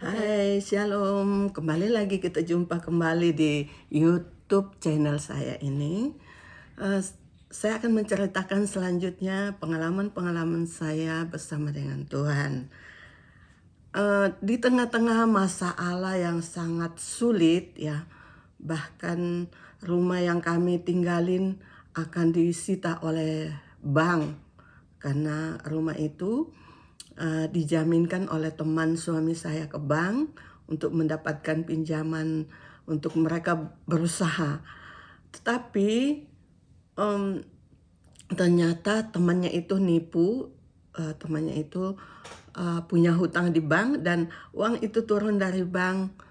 Hai, Shalom. Kembali lagi kita jumpa kembali di YouTube channel saya ini. Eh, saya akan menceritakan selanjutnya pengalaman-pengalaman saya bersama dengan Tuhan. Di tengah-tengah masalah yang sangat sulit ya, bahkan rumah yang kami tinggalin akan disita oleh bank karena rumah itu dijaminkan oleh teman suami saya ke bank untuk mendapatkan pinjaman untuk mereka berusaha. Tetapi em, ternyata temannya itu nipu, temannya itu punya hutang di bank dan uang itu turun dari bank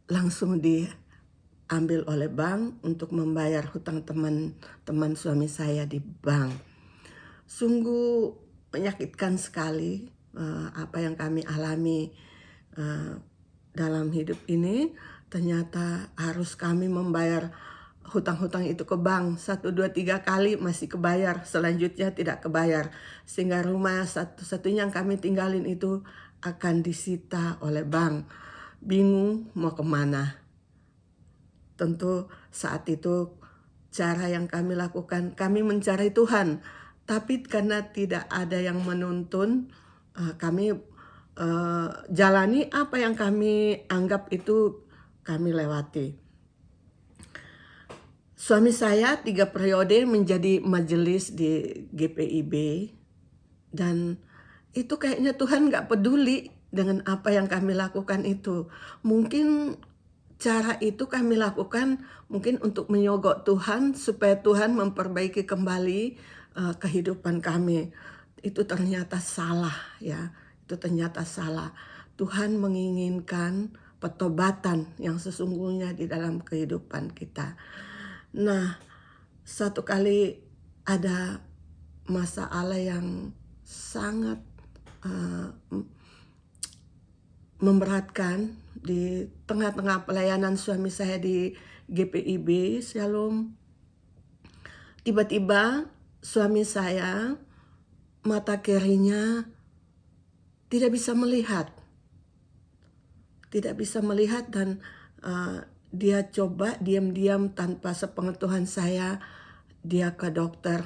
langsung diambil oleh bank untuk membayar hutang teman suami saya di bank. Sungguh menyakitkan sekali apa yang kami alami dalam hidup ini. Ternyata harus kami membayar hutang-hutang itu ke bank 1, 2, 3 kali masih kebayar, selanjutnya tidak kebayar. Sehingga rumah satu-satunya yang kami tinggalin itu akan disita oleh bank. Bingung mau kemana. Tentu saat itu cara yang kami lakukan, kami mencari Tuhan. Tapi karena tidak ada yang menuntun, kami jalani apa yang kami anggap itu kami lewati. Suami saya 3 periode menjadi majelis di GPIB. Dan itu kayaknya Tuhan gak peduli dengan apa yang kami lakukan itu. Mungkin cara itu kami lakukan mungkin untuk menyogok Tuhan supaya Tuhan memperbaiki kembali kehidupan kami. Itu ternyata salah ya. Itu ternyata salah. Tuhan menginginkan pertobatan yang sesungguhnya di dalam kehidupan kita. Nah, satu kali ada masalah yang sangat memberatkan di tengah-tengah pelayanan suami saya di GPIB, Shalom. Tiba-tiba suami saya mata kirinya tidak bisa melihat. Tidak bisa melihat dan dia coba diam-diam tanpa sepengetahuan saya, dia ke dokter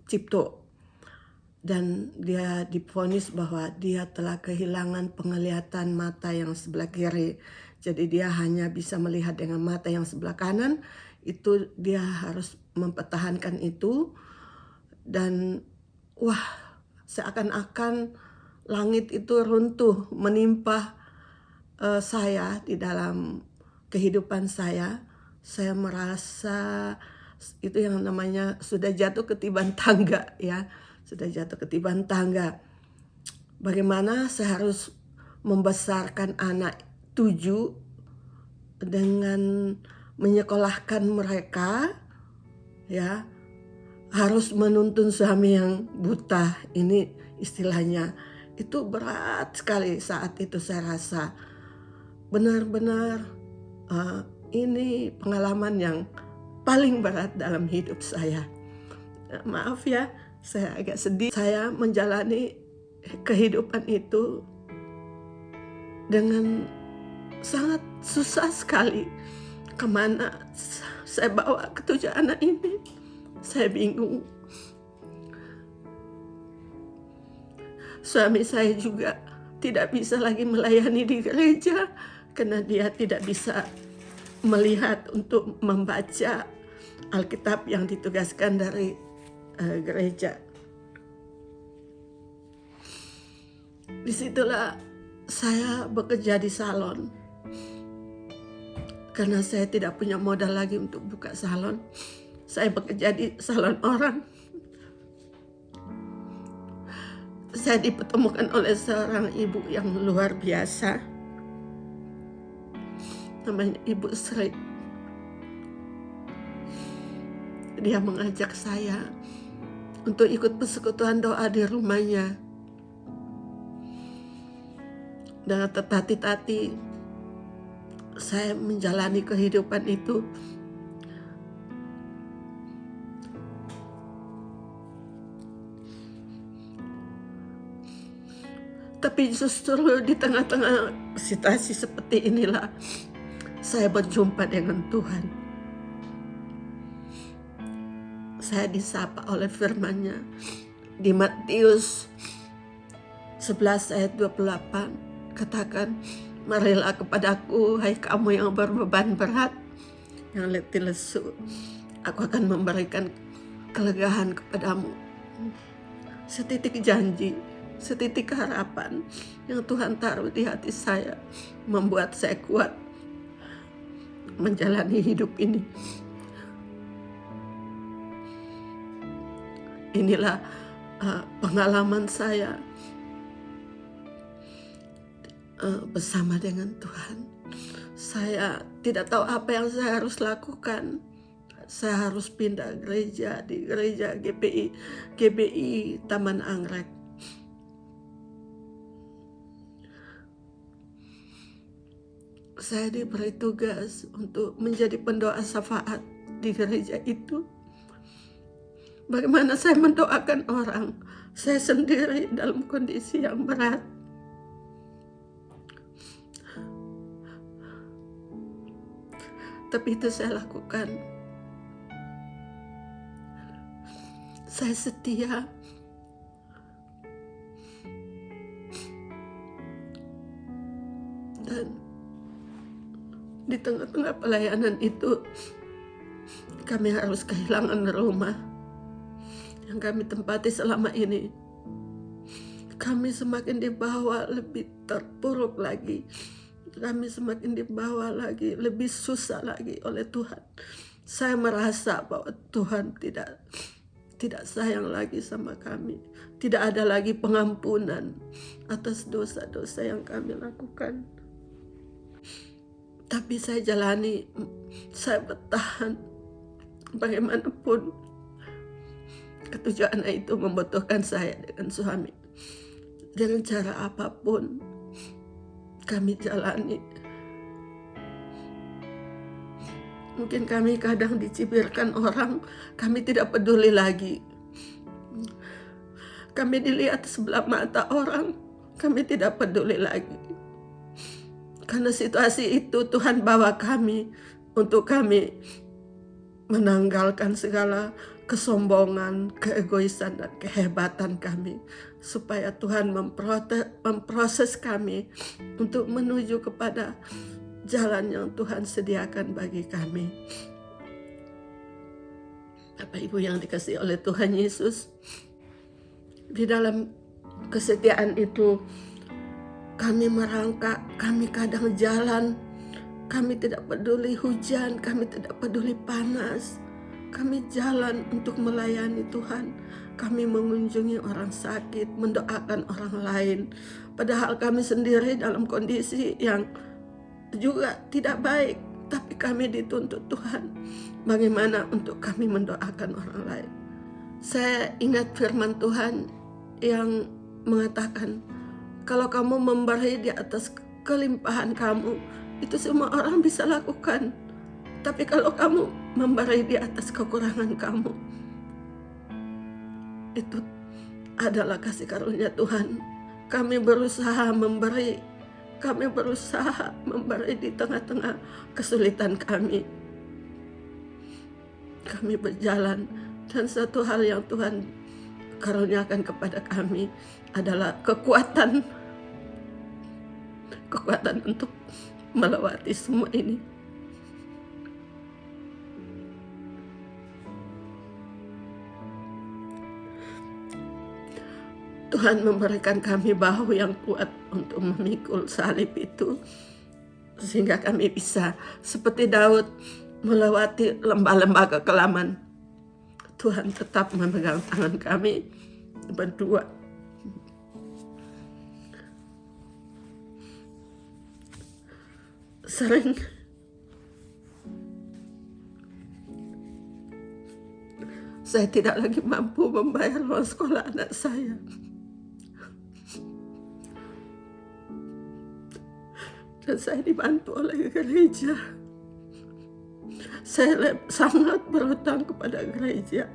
Cipto. Dan dia divonis bahwa dia telah kehilangan penglihatan mata yang sebelah kiri. Jadi dia hanya bisa melihat dengan mata yang sebelah kanan. Itu dia harus mempertahankan itu. Dan wah, seakan-akan langit itu runtuh menimpa saya di dalam kehidupan saya. Saya merasa itu yang namanya sudah jatuh ketiban tangga ya. Sudah jatuh ketiban tangga. Bagaimana saya harus membesarkan anak 7 dengan menyekolahkan mereka ya. Harus menuntun suami yang buta. Ini istilahnya. Itu berat sekali saat itu saya rasa. Benar-benar ini pengalaman yang paling berat dalam hidup saya. Maaf ya, saya agak sedih. Saya menjalani kehidupan itu dengan sangat susah sekali. Kemana saya bawa ketujuh anak ini? Saya bingung. Suami saya juga tidak bisa lagi melayani di gereja karena dia tidak bisa melihat untuk membaca Alkitab yang ditugaskan dari gereja. Disitulah saya bekerja di salon. Karena saya tidak punya modal lagi untuk buka salon, saya bekerja di salon orang. Saya dipertemukan oleh seorang ibu yang luar biasa. Namanya Ibu Sri. Dia mengajak saya untuk ikut persekutuan doa di rumahnya. Dengan tertatih-tatih saya menjalani kehidupan itu. Tapi justru di tengah-tengah situasi seperti inilah saya berjumpa dengan Tuhan. Saya disapa oleh firman-Nya di Matius 11 ayat 28. Katakan, marilah kepadaku, hai kamu yang berbeban berat, yang letih lesu, aku akan memberikan kelegaan kepadamu. Setitik janji, setitik harapan yang Tuhan taruh di hati saya membuat saya kuat menjalani hidup ini. Inilah pengalaman saya bersama dengan Tuhan. Saya tidak tahu apa yang saya harus lakukan. Saya harus pindah gereja di gereja GBI Taman Anggrek. Saya diberi tugas untuk menjadi pendoa syafaat di gereja itu. Bagaimana saya mendoakan orang, saya sendiri dalam kondisi yang berat. Tapi itu saya lakukan. Saya setia. Dan di tengah-tengah pelayanan itu, kami harus kehilangan rumah yang kami tempati selama ini. Kami semakin dibawa lebih terpuruk lagi. Kami semakin dibawa lagi, lebih susah lagi oleh Tuhan. Saya merasa bahwa Tuhan tidak sayang lagi sama kami. Tidak ada lagi pengampunan atas dosa-dosa yang kami lakukan. Tapi saya jalani, saya bertahan. Bagaimanapun ketujuan itu membutuhkan saya dengan suami. Dengan cara apapun kami jalani. Mungkin kami kadang dicibirkan orang, kami tidak peduli lagi. Kami dilihat sebelah mata orang, kami tidak peduli lagi. Karena situasi itu Tuhan bawa kami untuk kami menanggalkan segala kesombongan, keegoisan, dan kehebatan kami, supaya Tuhan memproses kami untuk menuju kepada jalan yang Tuhan sediakan bagi kami. Bapak Ibu yang dikasihi oleh Tuhan Yesus, di dalam kesetiaan itu kami merangkak, kami kadang jalan, kami tidak peduli hujan, kami tidak peduli panas. Kami jalan untuk melayani Tuhan. Kami mengunjungi orang sakit, mendoakan orang lain. Padahal kami sendiri dalam kondisi yang juga tidak baik. Tapi kami dituntut Tuhan. Bagaimana untuk kami mendoakan orang lain. Saya ingat firman Tuhan yang mengatakan, kalau kamu memberi di atas kelimpahan kamu, itu semua orang bisa lakukan. Tapi kalau kamu memberi di atas kekurangan kamu, itu adalah kasih karunia Tuhan. Kami berusaha memberi, kami berusaha memberi di tengah-tengah kesulitan kami. Kami berjalan, dan satu hal yang Tuhan karuniakan kepada kami adalah kekuatan untuk melewati semua ini. Tuhan memberikan kami bahu yang kuat untuk memikul salib itu, sehingga kami bisa seperti Daud melewati lembah-lembah kekelaman. Tuhan tetap memegang tangan kami berdua. Sering saya tidak lagi mampu membayar uang sekolah anak saya. Dan saya dibantu oleh gereja. Saya sangat berhutang kepada gereja.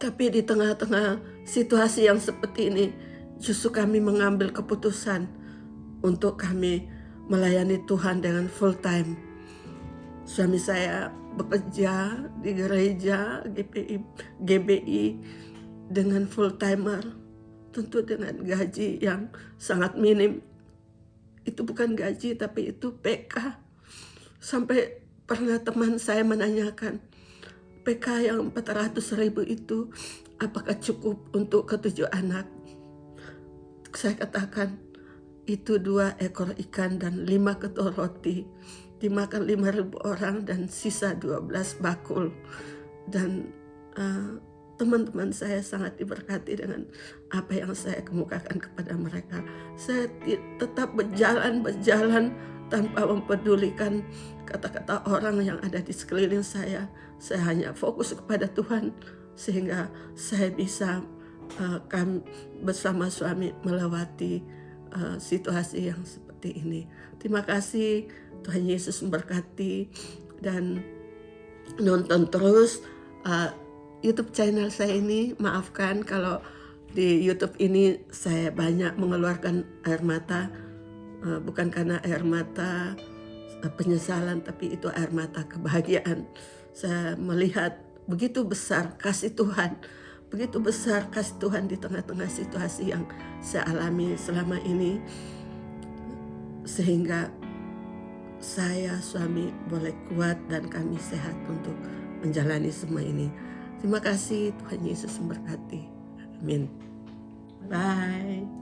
Tapi di tengah-tengah situasi yang seperti ini, justru kami mengambil keputusan untuk kami melayani Tuhan dengan full time. Suami saya bekerja di gereja GBI dengan full timer, tentu dengan gaji yang sangat minim. Itu bukan gaji, tapi itu PK. Sampai pernah teman saya menanyakan, PK yang 400.000 itu apakah cukup untuk ke-7 anak? Saya katakan, itu 2 ekor ikan dan 5 ketul roti. Dimakan 5.000 orang dan sisa 12 bakul. Dan teman-teman saya sangat diberkati dengan apa yang saya kemukakan kepada mereka. Saya tetap berjalan tanpa mempedulikan kata-kata orang yang ada di sekeliling saya. Saya hanya fokus kepada Tuhan sehingga saya bisa bersama suami melewati situasi yang seperti ini. Terima kasih, Tuhan Yesus memberkati, dan nonton terus YouTube channel saya ini. Maafkan kalau di YouTube ini saya banyak mengeluarkan air mata, bukan karena air mata penyesalan, tapi itu air mata kebahagiaan. Saya melihat begitu besar kasih Tuhan, begitu besar kasih Tuhan di tengah-tengah situasi yang saya alami selama ini, sehingga saya, suami boleh kuat dan kami sehat untuk menjalani semua ini. Terima kasih, Tuhan Yesus memberkati. Amin. Bye.